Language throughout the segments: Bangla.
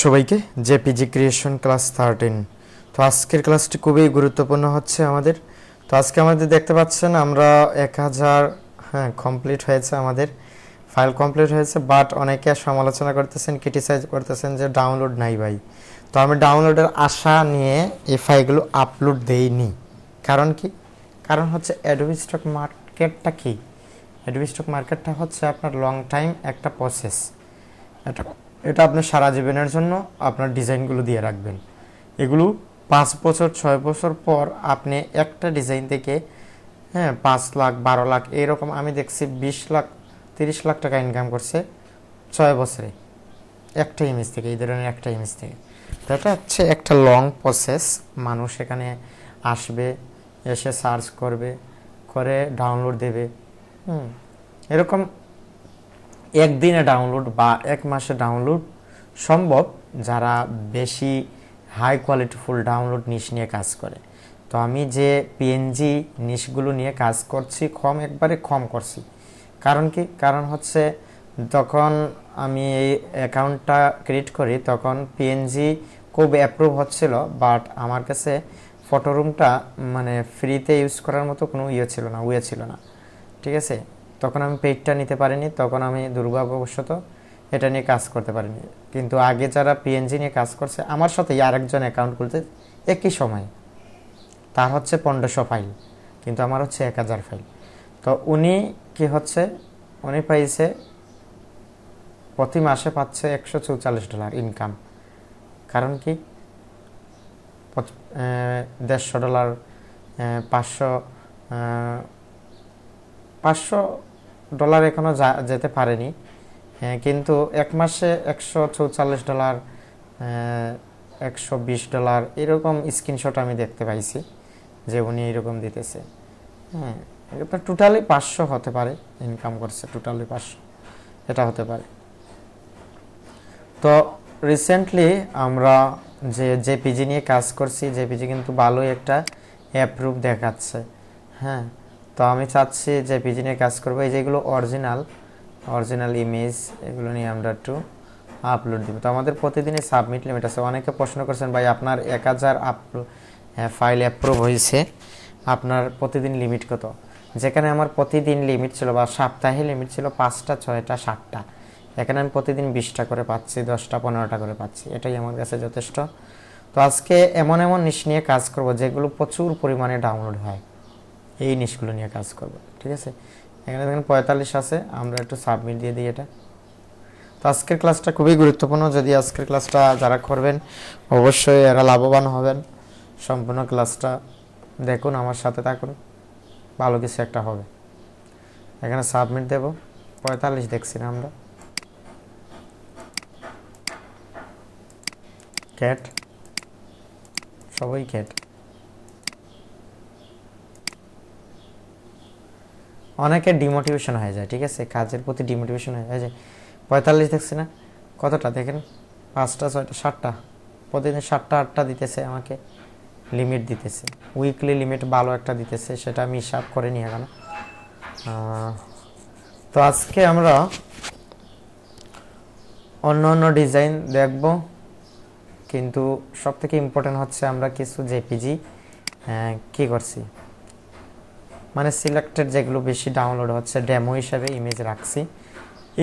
সবাইকে জেপিজি ক্রিয়েশন ক্লাস 13। তো আজকের ক্লাসটি খুবই গুরুত্বপূর্ণ হচ্ছে আমাদের। তো আজকে আমাদের দেখতে পাচ্ছেন আমরা 1000 কমপ্লিট হয়েছে, আমাদের ফাইল কমপ্লিট হয়েছে, বাট অনেকে সমালোচনা করতেছেন, ক্রিটিসাইজ করতেছেন যে ডাউনলোড নাই ভাই। তো আমি ডাউনলোডের আশা নিয়ে এই ফাইলগুলো আপলোড দেইনি। কারণ কি? কারণ হচ্ছে অ্যাডোবি স্টক মার্কেটটা কি? অ্যাডোবি স্টক মার্কেটটা হচ্ছে আপনার লং টাইম একটা প্রসেস। এটা আপনি সারা জীবনের জন্য আপনার ডিজাইনগুলো দিয়ে রাখবেন। এগুলো 5 বছর 6 বছর পর আপনি একটা ডিজাইন থেকে 5 লাখ 12 লাখ এরকম আমি দেখছি 20 লাখ 30 লাখ টাকা ইনকাম করছে 6 বছরে একটা ইমেজ থেকে, এই ধরনের একটা ইমেজ থেকে। তো এটা হচ্ছে একটা লং প্রসেস। মানুষ এখানে আসবে, এসে সার্চ করবে, করে ডাউনলোড দেবে। এরকম একদিনে ডাউনলোড বা এক মাসে ডাউনলোড সম্ভব যারা বেশি হাই কোয়ালিটিফুল ডাউনলোড নিশ নিয়ে কাজ করে। তো আমি যে পিএনজি নিশগুলো নিয়ে কাজ করছি একবারে কম করছি। কারণ কি? কারণ হচ্ছে তখন আমি এই অ্যাকাউন্টটা ক্রিয়েট করি তখন পিএনজি খুব অ্যাপ্রুভ হচ্ছিল, বাট আমার কাছে ফটোরুমটা মানে ফ্রিতে ইউজ করার মতো কোনো ওয়ে ছিল না। ঠিক আছে, তখন আমি পেইডটা নিতে পারিনি, তখন আমি দুর্ভাগ্যবশত এটা নিয়ে কাজ করতে পারিনি। কিন্তু আগে যারা পিএনজি নিয়ে কাজ করছে আমার সাথে আরেকজন অ্যাকাউন্ট খুলতে একই সময়, তার হচ্ছে 1500 ফাইল, কিন্তু আমার হচ্ছে 1000 ফাইল। তো উনি কি হচ্ছে, উনি পাইছে প্রতি মাসে পাচ্ছে $144 ইনকাম। কারণ কি? $150, 500 এখনো যেতে পারেনি, কিন্তু এক মাসে $144, $120 এরকম স্ক্রিনশট আমি দেখতে পাইছি যে উনি এরকম দিতেছে। টোটালি 500 হতে পারে ইনকাম করছে, টোটালি 500 এটা হতে পারে। তো রিসেন্টলি আমরা যে জেপিজি নিয়ে কাজ করছি, জেপিজি কিন্তু ভালোই একটা অ্যাপ্রুভ দেখাচ্ছে। তো আমি চাচ্ছি জেপিজি নিয়ে কাজ করবো। এই যেগুলো অরিজিনাল ইমেজ, এগুলো নিয়ে আমরা একটু আপলোড দিব। তো আমাদের প্রতিদিনই সাবমিট লিমিট আছে। অনেকে প্রশ্ন করছেন ভাই আপনার 1000 ফাইল অ্যাপ্রুভ হয়েছে, আপনার প্রতিদিন লিমিট কত? যেখানে আমার প্রতিদিন লিমিট ছিল বা সপ্তাহে লিমিট ছিল 5টা 6টা 7টা, এখানে আমি প্রতিদিন 20টা করে পাচ্ছি, 10টা 15টা করে পাচ্ছি। এটাই আমার কাছে যথেষ্ট। তো আজকে এমন নিশ নিয়ে কাজ করব যেগুলো প্রচুর পরিমাণে ডাউনলোড হয়, এই নিশগুলো নিয়ে কাজ করব। ঠিক আছে, এখানে দেখেন 45 আছে, আমরা একটু সাবমিট দিয়ে দিই এটা। তো আজকের ক্লাসটা খুবই গুরুত্বপূর্ণ। যদি আজকের ক্লাসটা যারা করবেন অবশ্যই এরা লাভবান হবেন। সম্পূর্ণ ক্লাসটা দেখুন, আমার সাথে থাকুন, ভালো কিছু একটা হবে। এখানে সাবমিট দেব। 45 দেখছি না আমরা, ক্যাট, সবাই ক্যাট। অনেকের ডিমোটিভেশন হয়ে যায়, ঠিক আছে, কাজের প্রতি ডিমোটিভেশন হয়ে যায়। 45 দেখছি না, কতটা দেখেন, 5টা 6টা 7টা, প্রতিদিন 7টা 8টা দিতেছে, আমাকে লিমিট দিতেছে, উইকলি লিমিট ভালো একটা দিতেছে, সেটা আমি হিসাব করে নিয়ে গেলাম। তো আজকে আমরা অন্য ডিজাইন দেখব, কিন্তু সব থেকে ইম্পর্টেন্ট হচ্ছে আমরা কিছু জেপিজি কি করছি, মানে সিলেক্টেড যেগুলো বেশি ডাউনলোড হচ্ছে ডেমো হিসাবে ইমেজ রাখছি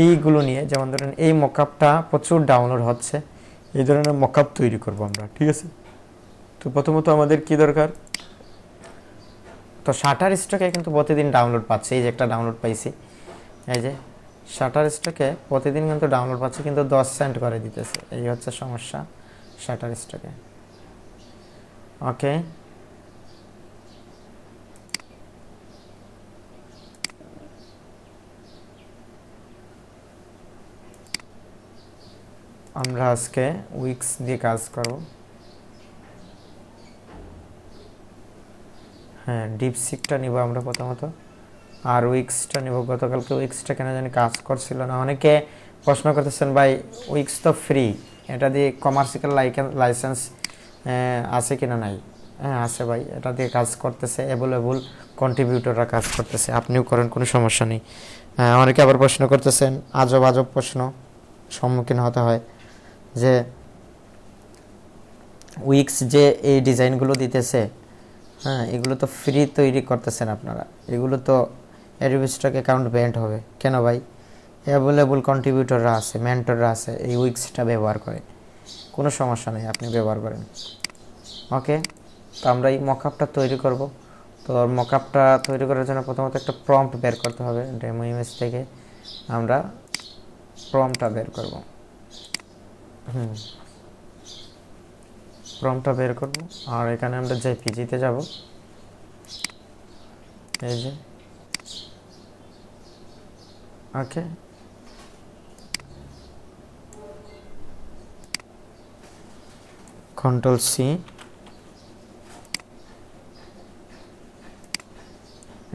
এইগুলো নিয়ে। যেমন ধরেন এই মকআপটা প্রচুর ডাউনলোড হচ্ছে, এই ধরনের মকআপ তৈরি করব আমরা। ঠিক আছে, তো প্রথমত আমাদের কি দরকার, তো শাটার স্টকে কিন্তু প্রতিদিন ডাউনলোড পাচ্ছে। এই যে একটা ডাউনলোড পাইছি, এই যে শাটার স্টকে প্রতিদিন কিন্তু ডাউনলোড পাচ্ছে, কিন্তু 10 সেন্ট করে দিতেছে। এই হচ্ছে সমস্যা শাটার স্টকে। ওকে, আমরা আজকে উইক্স দিয়ে কাজ করব। ডিপসিকটা নিব আমরা প্রথমত, আর উইক্সটা নিব। গতকালকে উইক্সটা কেন জানি কাজ করছিল না। অনেকে প্রশ্ন করতেছেন ভাই উইক্স তো ফ্রি, এটা দিয়ে কমার্শিয়াল লাইসেন্স আছে কিনা? নাই, আছে ভাই, এটা দিয়ে কাজ করতেছে, অ্যাভেলেবল কন্ট্রিবিউটররা কাজ করতেছে, আপনিও করেন, কোনো সমস্যা নেই। অনেকে আবার প্রশ্ন করতেছেন, আজব প্রশ্ন সম্মুখীন হতে হয় যে উইক্স যে এই ডিজাইনগুলো দিতেছে, হ্যাঁ, এগুলো তো ফ্রি তৈরি করতেছেন আপনারা, এগুলো তো অ্যাডোবি স্টক অ্যাকাউন্ট ব্যান্ড হবে কেন ভাই? অ্যাভেলেবল কন্ট্রিবিউটররা আছে, মেন্টররা আছে, এই উইক্সটা ব্যবহার করে, কোনো সমস্যা নেই, আপনি ব্যবহার করেন। ওকে, তো আমরা এই মকআপটা তৈরি করব। তো মকআপটা তৈরি করার জন্য প্রথমত একটা প্রম্পট বের করতে হবে। ডেমো ইমেজ থেকে আমরা প্রম্পটটা বের করব। প্রম্পটটা বের করব, আর এখানে আমরা জেপিজিতে যাব। এই যে ওকে, কন্ট্রোল সি,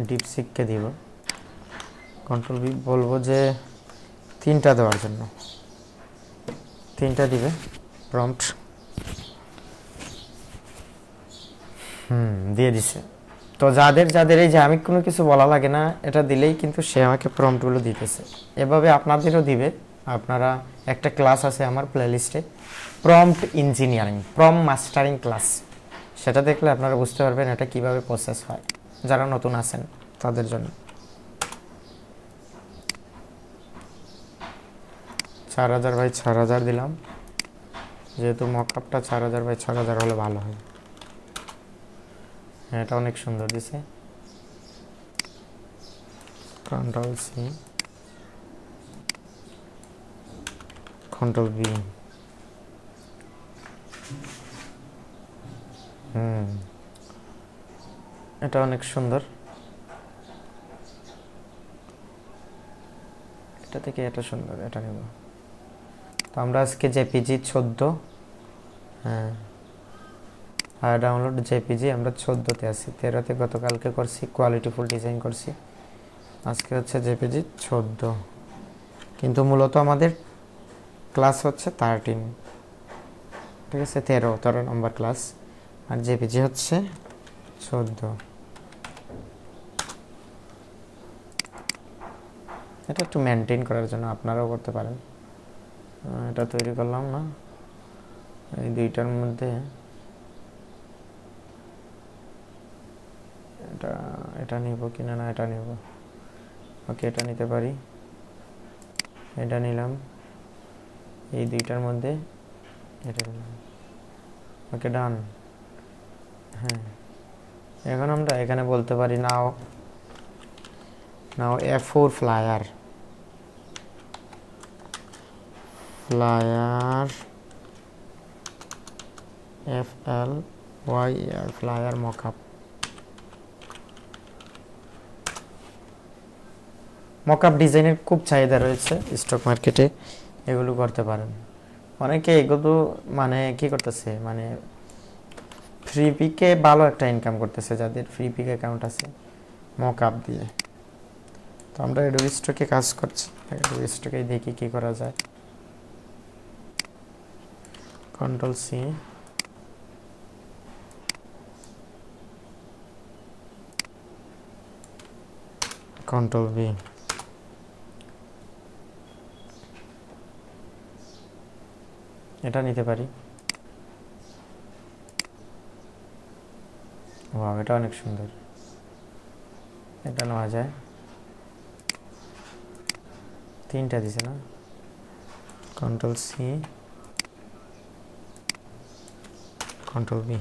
ডিপসিককে দিব, কন্ট্রোল বি, বলবো যে 3টা দেওয়ার জন্য 3টা দিবে প্রম্পট। দিয়ে দিছে। তো যাদের এই যে আমি কোনো কিছু বলা লাগে না, এটা দিলেই কিন্তু সে আমাকে প্রম্পটগুলো দিতেছে। এভাবে আপনাদেরও দিবে। আপনারা একটা ক্লাস আছে আমার প্লেলিস্টে, prompt engineering, prompt mastering class, সেটা দেখলে আপনারা বুঝতে পারবেন এটা কিভাবে প্রসেস হয়, যারা নতুন আছেন তাদের জন্য। 4000 বাই 4000 দিলাম, যেহেতু মকআপটা 4000 বাই 4000 হলে ভালো হয়। হ্যাঁ, এটা অনেক সুন্দর দিছে। Control C, control B. এটা অনেক সুন্দর। এটা থেকে এটা সুন্দর, এটা নেব। তো আমরা আজকে জেপিজি 14, হ্যাঁ, আর ডাউনলোড জেপিজি আমরা 14তে আছি, 13তে গতকালকে করছি, কোয়ালিটিফুল ডিজাইন করছি। আজকে হচ্ছে জেপিজি 14, কিন্তু মূলত আমাদের ক্লাস হচ্ছে 13, ঠিক আছে, 13 নম্বর ক্লাস, আর জেপিজি হচ্ছে 14। এটা একটু মেনটেন করার জন্য আপনারাও করতে পারেন। এটা তৈরি করলাম না, এই দুইটার মধ্যে এটা নিব কিনা, না এটা নিব। ওকে, এটা নিতে পারি, এটা নিলাম, এই দুইটার মধ্যে এটা নিলাম। ওকে, ডান। হ্যাঁ, এখন আমরা এখানে বলতে পারি নাও F4 flyer FLYR flyer mockup. Mockup ডিজাইনের খুব চাহিদা রয়েছে স্টক মার্কেটে, এগুলো করতে পারেন। অনেকে এগুলো মানে কি করতেছে, মানে ফ্রি পিকে ভালো একটা ইনকাম করতেছে, যাদের ফ্রি পিক অ্যাকাউন্ট আছে মকআপ দিয়ে। তো আমরা অ্যাডোবি স্টকে কাজ করছি, অ্যাডোবি স্টকে দেখি কি করা যায়। কন্ট্রোল সি, কন্ট্রোল বি, এটা নিতে পারি। ওয়াও, এটা অনেক সুন্দর, এটা নেওয়া যায়। 3টা দিছে না, কন্ট্রোল সি, কন্ট্রোল বি।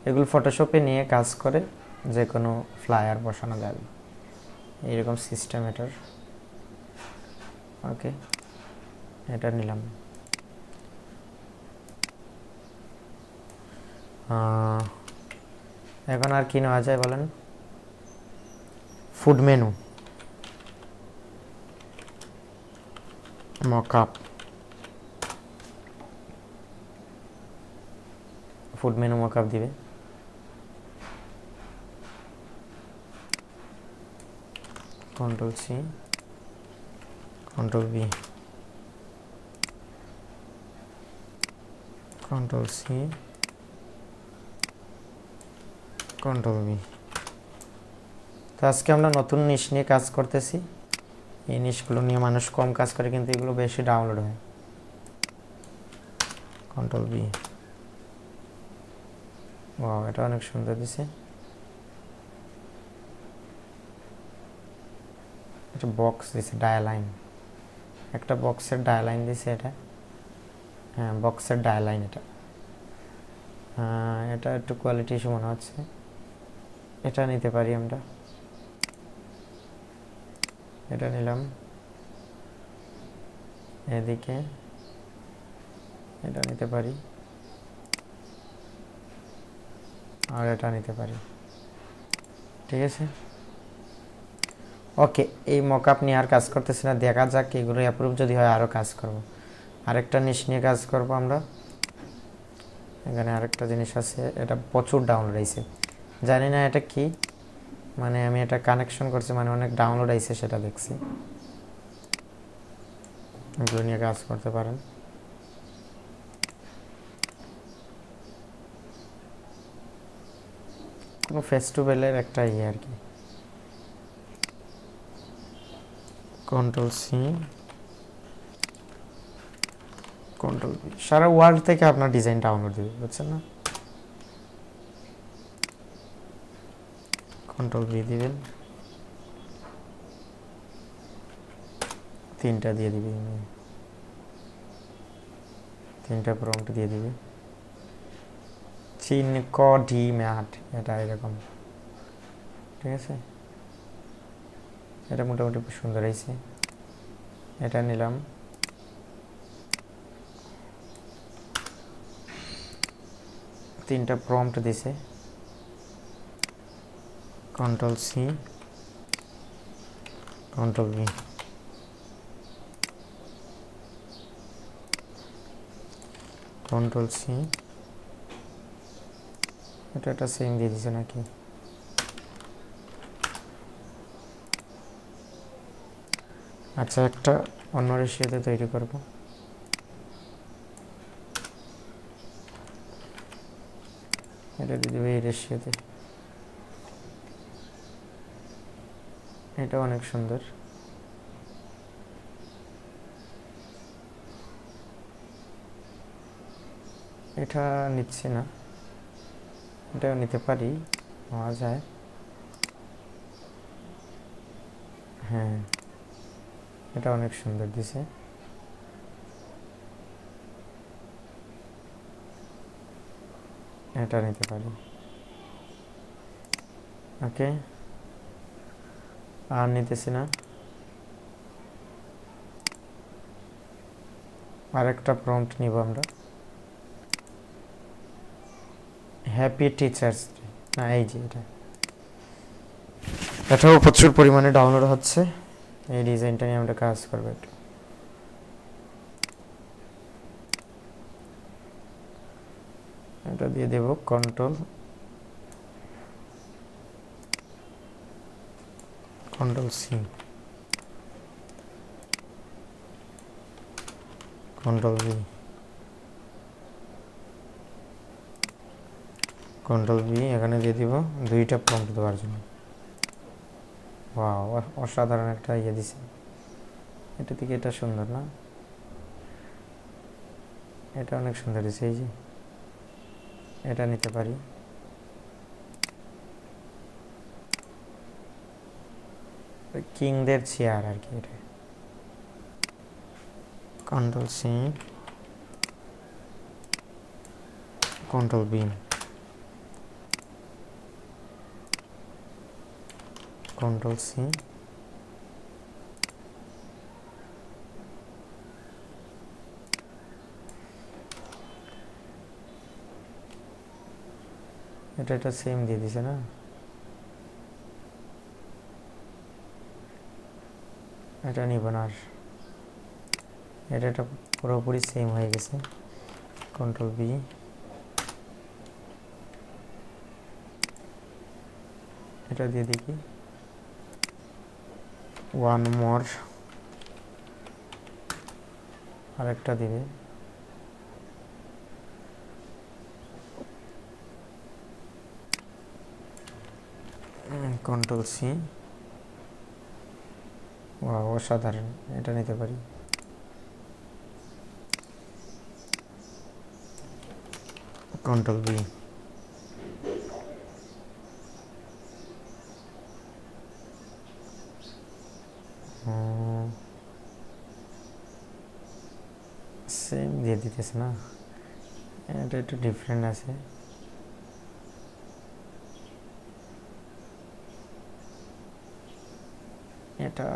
এগুলো ফটোশপে নিয়ে কাজ করে যে কোনো ফ্লায়ার বসানো যাবে, এইরকম সিস্টেম এটার। ওকে, এটা নিলাম। এখন আর কি নেওয়া যায় বলেন? Food menu, mockup, food menu mockup দিবে। Control C, control B, control C, control B. তো আজকে আমরা নতুন নিশ নিয়ে কাজ করতেছি। এই নিশগুলো নিয়ে মানুষ কম কাজ করে, কিন্তু এগুলো বেশি ডাউনলোড হয়। Control B. ওয়াও, এটা অনেক সুন্দর দিছে। একটা বক্স দিছে, ডায়ালাইন, একটা বক্সের ডায়ালাইন দিছে এটা। হ্যাঁ, বক্সের ডায়ালাইন এটা। এটা একটু কোয়ালিটি ইস্যু মনে হচ্ছে, এটা নিতে পারি আমরা। এটা নিলাম, এদিকে এটা নিতে পারি, আর এটা নিতে পারি। ঠিক আছে, ওকে। এই মকআপ নিয়ে আর কাজ করতেছি না, দেখা যাক এগুলো অ্যাপ্রুভ যদি হয় আরও কাজ করব। আরেকটা নিশ নিয়ে কাজ করব আমরা। এখানে আরেকটা জিনিস আছে, এটা প্রচুর ডাউনলোড আইছে, জানি না এটা কি, মানে আমি এটা কানেকশন করছি, মানে অনেক ডাউনলোড আইছে সেটা দেখছি। এগুলো নিয়ে কাজ করতে পারেন। কোনো ফেস্টিভ্যালের একটা আর কি। কন্ট্রোল সি, কন্ট্রোল বি, সারা ওয়ার্ল্ড থেকে আপনার ডিজাইন ডাউনলোড দিবে, বুঝছেন না? কন্ট্রোল বি দিবেন, 3টা দিয়ে দিবে, 3টা প্রম্পট দিয়ে দিবে। চিনক ডি ম্যাট, এটা এরকম। ঠিক আছে, এটা মোটামুটি সুন্দর হয়েছে। এটা নিলাম, তিনটা প্রম্পট দিছে। Control C, control B, control C. এটা সেম দিয়ে দিছে নাকি? আচ্ছা, একটা অন্য রেশিওতে তৈরি করব। এটা দিয়ে দেবে এই রেশিওতে। এটা অনেক সুন্দর। এটা নিচ্ছি না, এটাও নিতে পারি, নেওয়া যায়। হ্যাঁ, এটা অনেক সুন্দর দিছে। এটা নিতে পারি, ওকে। আর নিতেছি না। আরেকটা প্রম্পট নিব আমরা, হ্যাপি টিচার্স ডে। না, এই যে এটাও প্রচুর পরিমাণে ডাউনলোড হচ্ছে। এই ডিজাইনটা নিয়ে আমরা কাজ করবো একটু। এটা দিয়ে দেব control, control C, control B, control V. এখানে দিয়ে দিব 2টা প্রম্পট দেওয়ার জন্য। ওয়াও, অসাধারণ একটা দিছে। এটা থেকে এটা সুন্দর না? এটা অনেক সুন্দর দিছে। এই যে এটা নিতে পারি। কিংদের চেয়ার আর কি এটা। Control C, control B, control C. এটা সেম দিয়ে দিছে না? এটা নিব না আর, এটা পুরোপুরি সেম হয়ে গেছে। কন্ট্রোল বি, এটা দিয়ে দেখি। ওয়ান মোর, আরেকটা দিবে। কন্ট্রোল সি, ওয়াও অসাধারণ, এটা নিতে পারি। কন্ট্রোল বি, সেম দিয়ে দিতেছে না, এটা একটু ডিফারেন্ট আছে। এটা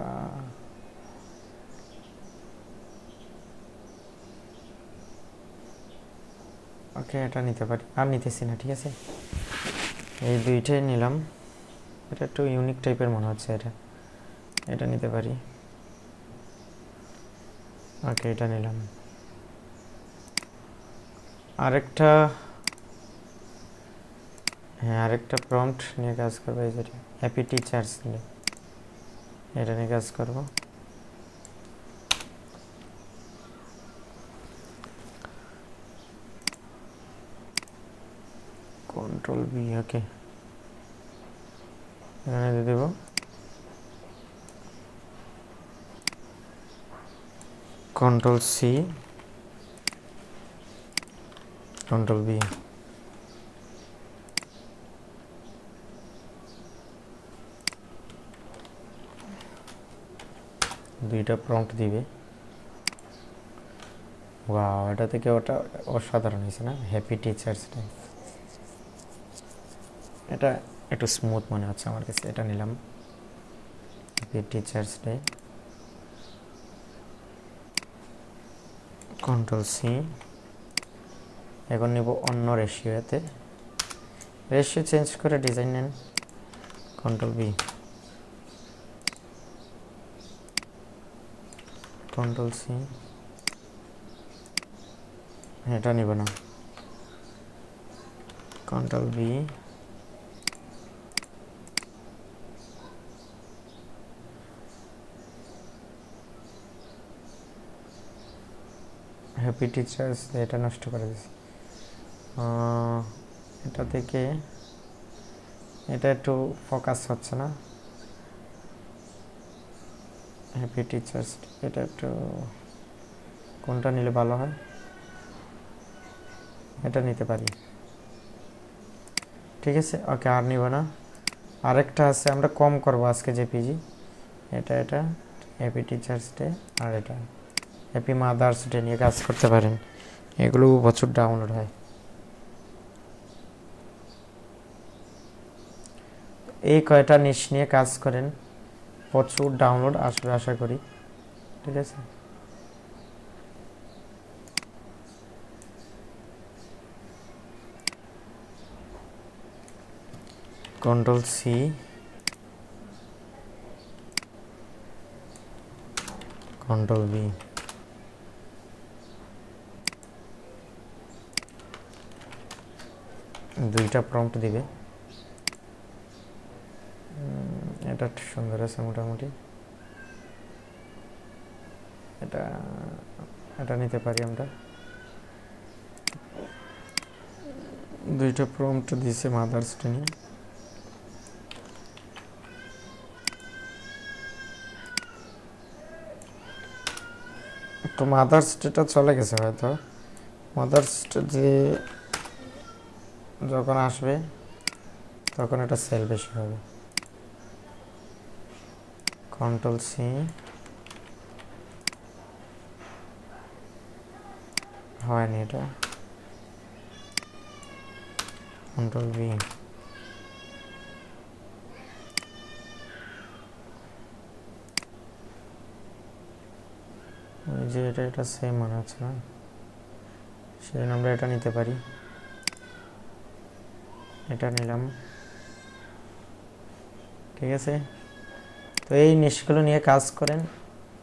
ওকে, এটা নিতে পারি, আর নিতেছি না, ঠিক আছে। এই দুইটাই নিলাম, এটা একটু ইউনিক টাইপের মনে হচ্ছে, এটা নিতে পারি। ওকে, এটা নিলাম। আরেকটা, হ্যাঁ আরেকটা প্রম্পট নিয়ে কাজ করবো, এই যেটা হ্যাপি টিচার্স নিয়ে, এটা নিয়ে কাজ করব। কন্ট্রোল বি, ওকে, এখানে দিয়ে দেব কন্ট্রোল সি, কন্ট্রোল বি, দুইটা প্রম্পট দিবে। ওয়াও, এটা থেকে ওটা অসাধারণ হয়েছে না, হ্যাপি টিচার্স ডে। এটা একটু স্মুথ মনে হচ্ছে আমার কাছে, এটা নিলাম, happy teachers day. Control C, এখন নিব অন্য রেশিওতে, রেশিও চেঞ্জ করে ডিজাইন নেন। কন্ট্রোল বি, কন্ট্রোল সি, এটা নিব না, কন্ট্রোল বি, হ্যাপি টিচার্স, এটা নষ্ট করে দিয়েছি। এটা থেকে এটা একটু ফোকাস হচ্ছে না, হ্যাপি টিচার্স, এটা একটু কোনটা নিলে ভালো হয়, এটা নিতে পারি, ঠিক আছে। ওকে, আর নিব না। আরেকটা আছে, আমরা কম করব আজকে জেপিজি, এটা হ্যাপি টিচার্স ডে, আর এটা হ্যাপি মাদার্স ডে নিয়ে কাজ করতে পারেন, এগুলো প্রচুর ডাউনলোড হয়। এই কয়টা নিশ নিয়ে কাজ করেন, প্রচুর ডাউনলোড আসবে আশা করি, ঠিক আছে। কন্ট্রোল সি, কন্ট্রোল বি, দুইটা প্রম্পট দিবে, এটা সুন্দর আছে মোটামুটি, এটা নিতে পারি আমরা। দুইটা প্রম্পট দিয়েছে মাদার্স ডে নিয়ে, তো মাদার্স ডেটা চলে গেছে হয়তো, মাদার্স ডে যখন আসবে তখন এটা সেল বেশি হবে। কন্ট্রোল সি, হয়নি এটা, কন্ট্রোল বি, ওই যে এটা সেম মনে হচ্ছে না, সেজন্য আমরা এটা নিতে পারি, এটা নিলাম, ঠিক আছে। তো এই নিশগুলো নিয়ে কাজ করেন,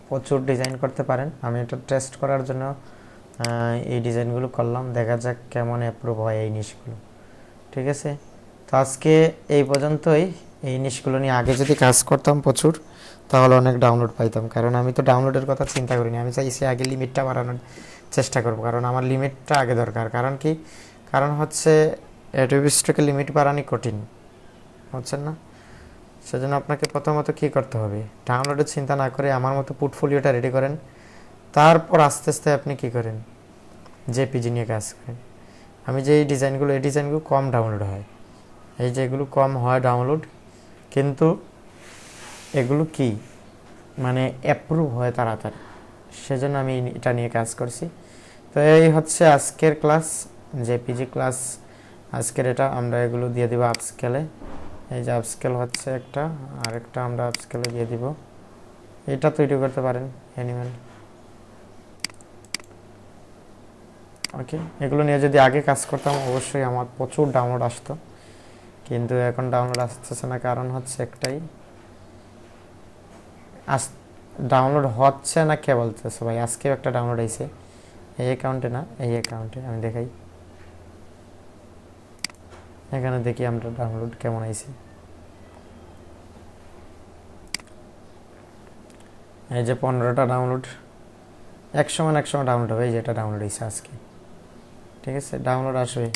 প্রচুর ডিজাইন করতে পারেন। আমি এটা টেস্ট করার জন্য এই ডিজাইনগুলো করলাম, দেখা যাক কেমন অ্যাপ্রুভ হয় এই নিশগুলো, ঠিক আছে। তো আজকে এই পর্যন্তই। এই নিশগুলো নিয়ে আগে যদি কাজ করতাম প্রচুর, তাহলে অনেক ডাউনলোড পাইতাম, কারণ আমি তো ডাউনলোডের কথা চিন্তা করিনি, আমি চাইছি আগে লিমিটটা বাড়ানোর চেষ্টা করব, কারণ আমার লিমিটটা আগে দরকার। কারণ কি, কারণ হচ্ছে অ্যাডোবি স্টকে লিমিট বাড়ানো কঠিন, বুঝছেন না। সেজন্য আপনাকে প্রথমত কি করতে হবে, ডাউনলোডের চিন্তা না করে আমার মতো পোর্টফোলিওটা রেডি করেন, তারপর আস্তে আস্তে আপনি কি করেন, জেপিজি নিয়ে কাজ করেন। আমি যে এই ডিজাইনগুলো কম ডাউনলোড হয়, এই যে এগুলো কম হয় ডাউনলোড, কিন্তু এগুলো কি মানে অ্যাপ্রুভ হয় তাড়াতাড়ি, সেজন্য আমি এটা নিয়ে কাজ করছি। তো এই হচ্ছে আজকের ক্লাস, জেপিজি ক্লাস আজকের। এটা আমরা এগুলো দিয়ে দিব আপস্কেলে। এই যে আপস্কেল হচ্ছে একটা, আরেকটা আমরা আপস্কেলে দিয়ে দিব। এটা তৈরি করতে পারেন অ্যানিমেল। ওকে, এগুলো নিয়ে যদি আগে কাজ করতাম অবশ্যই আমার প্রচুর ডাউনলোড আসতো, কিন্তু এখন ডাউনলোড আসতেছে না। কারণ হচ্ছে একটাই, ডাউনলোড হচ্ছে না কে বলতেছে ভাই? আজকেও একটা ডাউনলোড আইছে, এই অ্যাকাউন্টে না, এই অ্যাকাউন্টে আমি দেখাই। এখানে দেখি আমরা ডাউনলোড কেমন আইছে। এই যে 15টা ডাউনলোড, এক সময় ডাউনলোড হবে। এই যে এটা ডাউনলোড হয়েছে আজকে, ঠিক আছে? ডাউনলোড আসবে,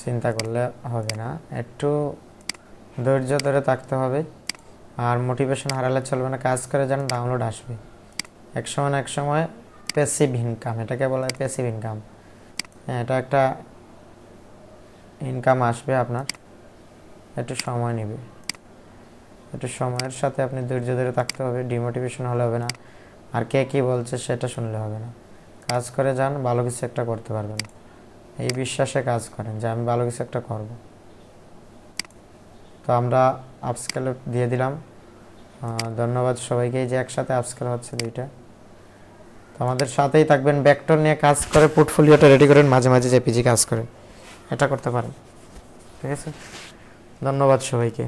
চিন্তা করলে হবে না, একটু ধৈর্য ধরে থাকতে হবে। আর মোটিভেশন হারালে চলবে না, কাজ করে যান, ডাউনলোড আসবে। এক সময় প্যাসিভ ইনকাম, এটাকে বলা হয় প্যাসিভ ইনকাম। হ্যাঁ, এটা একটা ইনকাম আসবে আপনার, একটু সময় নেবে, একটু সময়ের সাথে আপনি ধৈর্য ধরে থাকতে হবে। ডিমোটিভেশন হলে হবে না, আর কে কী বলছে সেটা শুনলে হবে না। কাজ করে যান, ভালো কিছু একটা করতে পারবেন, এই বিশ্বাসে কাজ করেন যে আমি ভালো কিছু একটা করব। তো আমরা আপস্কেল দিয়ে দিলাম। ধন্যবাদ সবাইকে। এই যে একসাথে আপস্কেল হচ্ছে দুইটা। তো আমাদের সাথেই থাকবেন, ভেক্টর নিয়ে কাজ করে পোর্টফোলিওটা রেডি করেন, মাঝে মাঝে জেপিজি কাজ করেন, এটা করতে পারেন, ঠিক আছে? ধন্যবাদ সবাইকে।